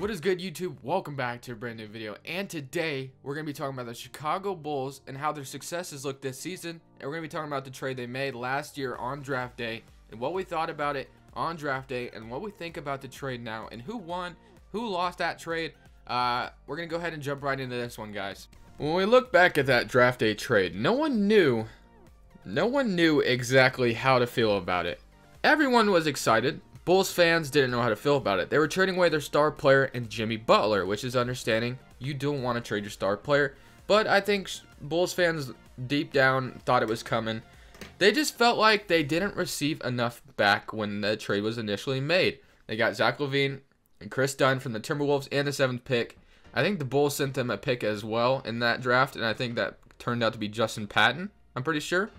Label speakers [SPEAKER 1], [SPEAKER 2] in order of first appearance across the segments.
[SPEAKER 1] What is good, YouTube? Welcome back to a brand new video, and today we're going to be talking about the Chicago Bulls and how their successes look this season, and we're going to be talking about the trade they made last year on draft day and what we thought about it on draft day and what we think about the trade now and who won, who lost that trade. We're going to go ahead and jump right into this one, guys. When we look back at that draft day trade, no one knew exactly how to feel about it. Everyone was excited. Bulls fans didn't know how to feel about it. They were trading away their star player and Jimmy Butler, which is understanding. You don't want to trade your star player, but I think Bulls fans deep down thought it was coming. They just felt like they didn't receive enough back when the trade was initially made. They got Zach LaVine and Chris Dunn from the Timberwolves and the 7th pick. I think the Bulls sent them a pick as well in that draft, and I think that turned out to be Justin Patton, I'm pretty sure.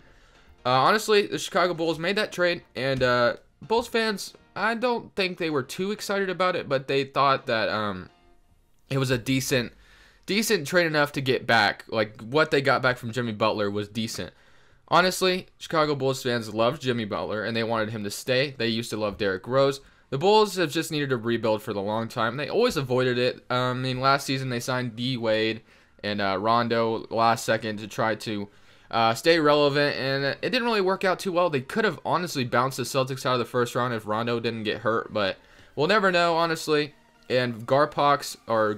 [SPEAKER 1] Honestly, the Chicago Bulls made that trade, and Bulls fans, I don't think they were too excited about it, but they thought that it was a decent trade enough to get back. Like, what they got back from Jimmy Butler was decent. Honestly, Chicago Bulls fans loved Jimmy Butler, and they wanted him to stay. They used to love Derrick Rose. The Bulls have just needed to rebuild for the long time. They always avoided it. I mean, last season they signed D. Wade and Rondo last second to try to stay relevant, and it didn't really work out too well. They could have honestly bounced the Celtics out of the first round if Rondo didn't get hurt, but we'll never know, honestly. And Garpax or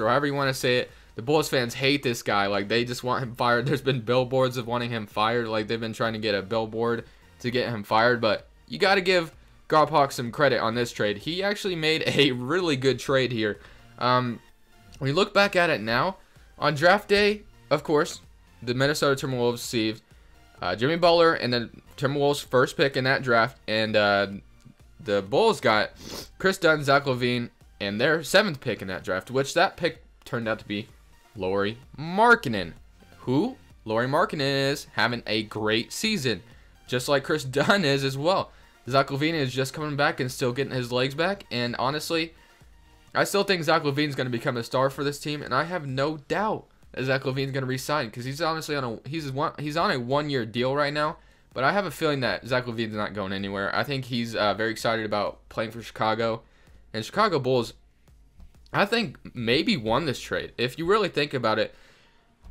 [SPEAKER 1] however you want to say it, the Bulls fans hate this guy. Like, they just want him fired. There's been billboards of wanting him fired. Like, they've been trying to get a billboard to get him fired, but you got to give Garpax some credit on this trade. He actually made a really good trade here. When you look back at it now, on draft day, of course, the Minnesota Timberwolves received Jimmy Butler and the Timberwolves' first pick in that draft, and the Bulls got Chris Dunn, Zach LaVine, and their 7th pick in that draft, which that pick turned out to be Lauri Markkanen, who Lauri Markkanen is having a great season, just like Chris Dunn is as well. Zach LaVine is just coming back and still getting his legs back, and honestly, I still think Zach LaVine is going to become a star for this team, and I have no doubt Zach LaVine's going to resign because he's honestly on a he's on a 1-year deal right now. But I have a feeling that Zach LaVine's not going anywhere. I think he's very excited about playing for Chicago, and Chicago Bulls, I think, maybe won this trade. If you really think about it,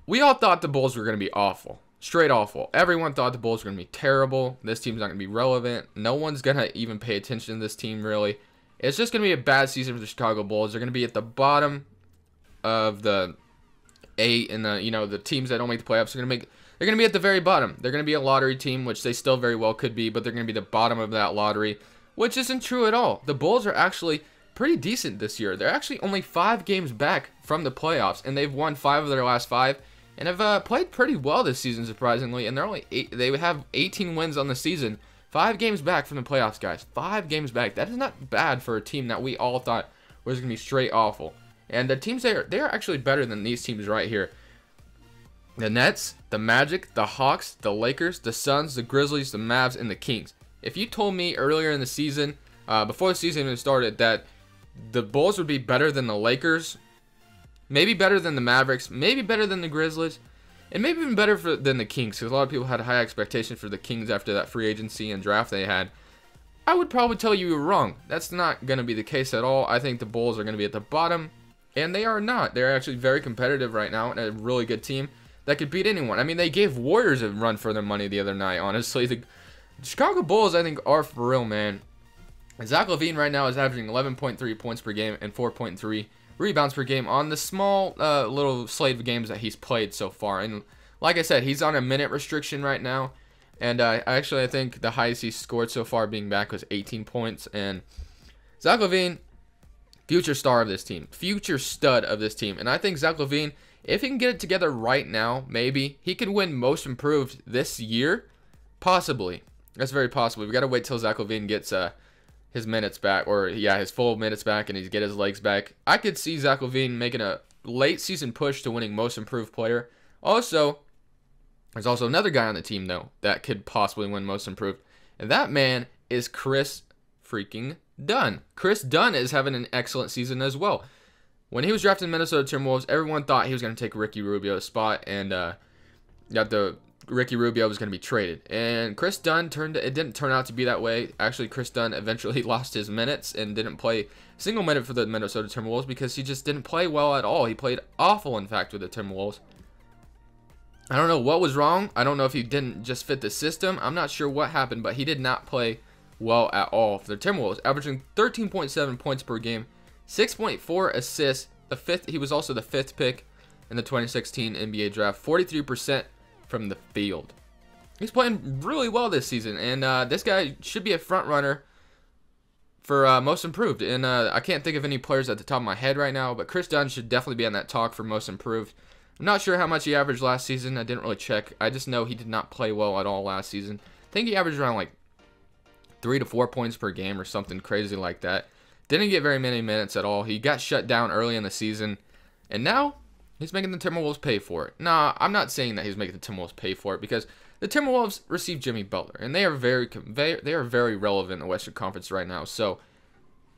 [SPEAKER 1] we all thought the Bulls were going to be awful, straight awful. Everyone thought the Bulls were going to be terrible. This team's not going to be relevant. No one's going to even pay attention to this team really. It's just going to be a bad season for the Chicago Bulls. They're going to be at the bottom of the 8, and the teams that don't make the playoffs they're gonna be at the very bottom. They're gonna be a lottery team, which they still very well could be, but they're gonna be the bottom of that lottery, which isn't true at all. The Bulls are actually pretty decent this year. They're actually only 5 games back from the playoffs, and they've won 5 of their last 5, and have played pretty well this season, surprisingly. And they have 18 wins on the season, 5 games back from the playoffs, guys. 5 games back. That is not bad for a team that we all thought was gonna be straight awful. And the teams they are actually better than these teams right here. The Nets, the Magic, the Hawks, the Lakers, the Suns, the Grizzlies, the Mavs, and the Kings. If you told me earlier in the season, before the season even started, that the Bulls would be better than the Lakers, maybe better than the Mavericks, maybe better than the Grizzlies, and maybe even better than the Kings, because a lot of people had high expectations for the Kings after that free agency and draft they had, I would probably tell you were wrong. That's not going to be the case at all. I think the Bulls are going to be at the bottom. And they are not. They're actually very competitive right now and a really good team that could beat anyone. I mean, they gave Warriors a run for their money the other night, honestly. The Chicago Bulls, I think, are for real, man. And Zach LaVine right now is averaging 11.3 points per game and 4.3 rebounds per game on the small little slate of games that he's played so far. And like I said, he's on a minute restriction right now. And I think the highest he's scored so far being back was 18 points. And Zach LaVine, future star of this team, future stud of this team. And I think Zach LaVine, if he can get it together right now, maybe he could win Most Improved this year, possibly. That's very possible. We got to wait till Zach LaVine gets his minutes back, or his full minutes back, and he's get his legs back. I could see Zach LaVine making a late season push to winning Most Improved Player. Also, there's also another guy on the team though that could possibly win Most Improved, and that man is Chris freaking Dunn. Chris Dunn is having an excellent season as well. When he was drafted in Minnesota Timberwolves, everyone thought he was going to take Ricky Rubio's spot, and got the Ricky Rubio was going to be traded. And Chris Dunn it didn't turn out to be that way. Actually, Chris Dunn eventually lost his minutes and didn't play a single minute for the Minnesota Timberwolves because he just didn't play well at all. He played awful, in fact, with the Timberwolves. I don't know what was wrong. I don't know if he didn't just fit the system. I'm not sure what happened, but he did not play well at all for the Timberwolves, averaging 13.7 points per game, 6.4 assists. He was also the 5th pick in the 2016 NBA draft, 43% from the field. He's playing really well this season, and this guy should be a front runner for most improved. And I can't think of any players at the top of my head right now, but Chris Dunn should definitely be on that talk for most improved. I'm not sure how much he averaged last season. I didn't really check. I just know he did not play well at all last season. I think he averaged around like 3 to 4 points per game or something crazy like that. Didn't get very many minutes at all. He got shut down early in the season, and now he's making the Timberwolves pay for it. Nah, I'm not saying that he's making the Timberwolves pay for it because the Timberwolves received Jimmy Butler, and they are very relevant in the Western Conference right now. So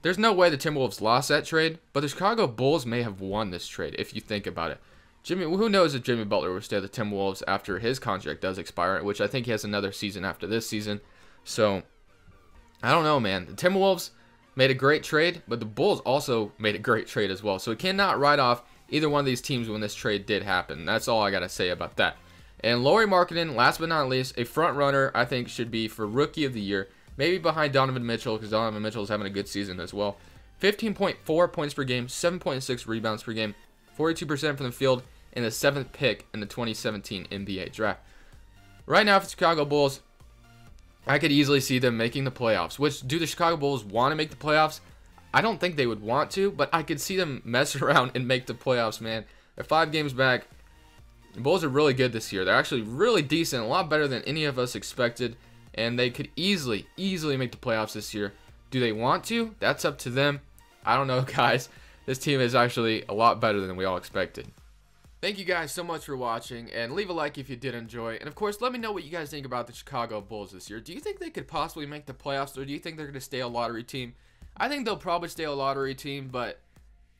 [SPEAKER 1] there's no way the Timberwolves lost that trade, but the Chicago Bulls may have won this trade if you think about it. Who knows if Jimmy Butler will stay at the Timberwolves after his contract does expire, which I think he has another season after this season. So I don't know, man. The Timberwolves made a great trade, but the Bulls also made a great trade as well. So we cannot write off either one of these teams when this trade did happen. That's all I got to say about that. And Lauri Markkanen, last but not least, a front runner, I think should be for Rookie of the Year. Maybe behind Donovan Mitchell, because Donovan Mitchell is having a good season as well. 15.4 points per game, 7.6 rebounds per game, 42% from the field, and the 7th pick in the 2017 NBA draft. Right now for the Chicago Bulls, I could easily see them making the playoffs. Which, do the Chicago Bulls want to make the playoffs? I don't think they would want to, but I could see them mess around and make the playoffs, man. They're 5 games back. The Bulls are really good this year. They're actually really decent, a lot better than any of us expected, and they could easily make the playoffs this year. Do they want to? That's up to them. I don't know, guys. This team is actually a lot better than we all expected. Thank you guys so much for watching, and leave a like if you did enjoy. And of course, let me know what you guys think about the Chicago Bulls this year. Do you think they could possibly make the playoffs, or do you think they're going to stay a lottery team? I think they'll probably stay a lottery team, but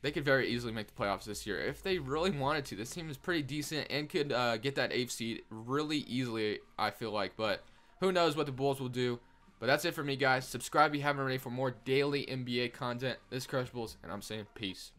[SPEAKER 1] they could very easily make the playoffs this year if they really wanted to. This team is pretty decent and could get that 8th seed really easily, I feel like. But who knows what the Bulls will do. But that's it for me, guys. Subscribe if you haven't already for more daily NBA content. This is Crushables, and I'm saying peace.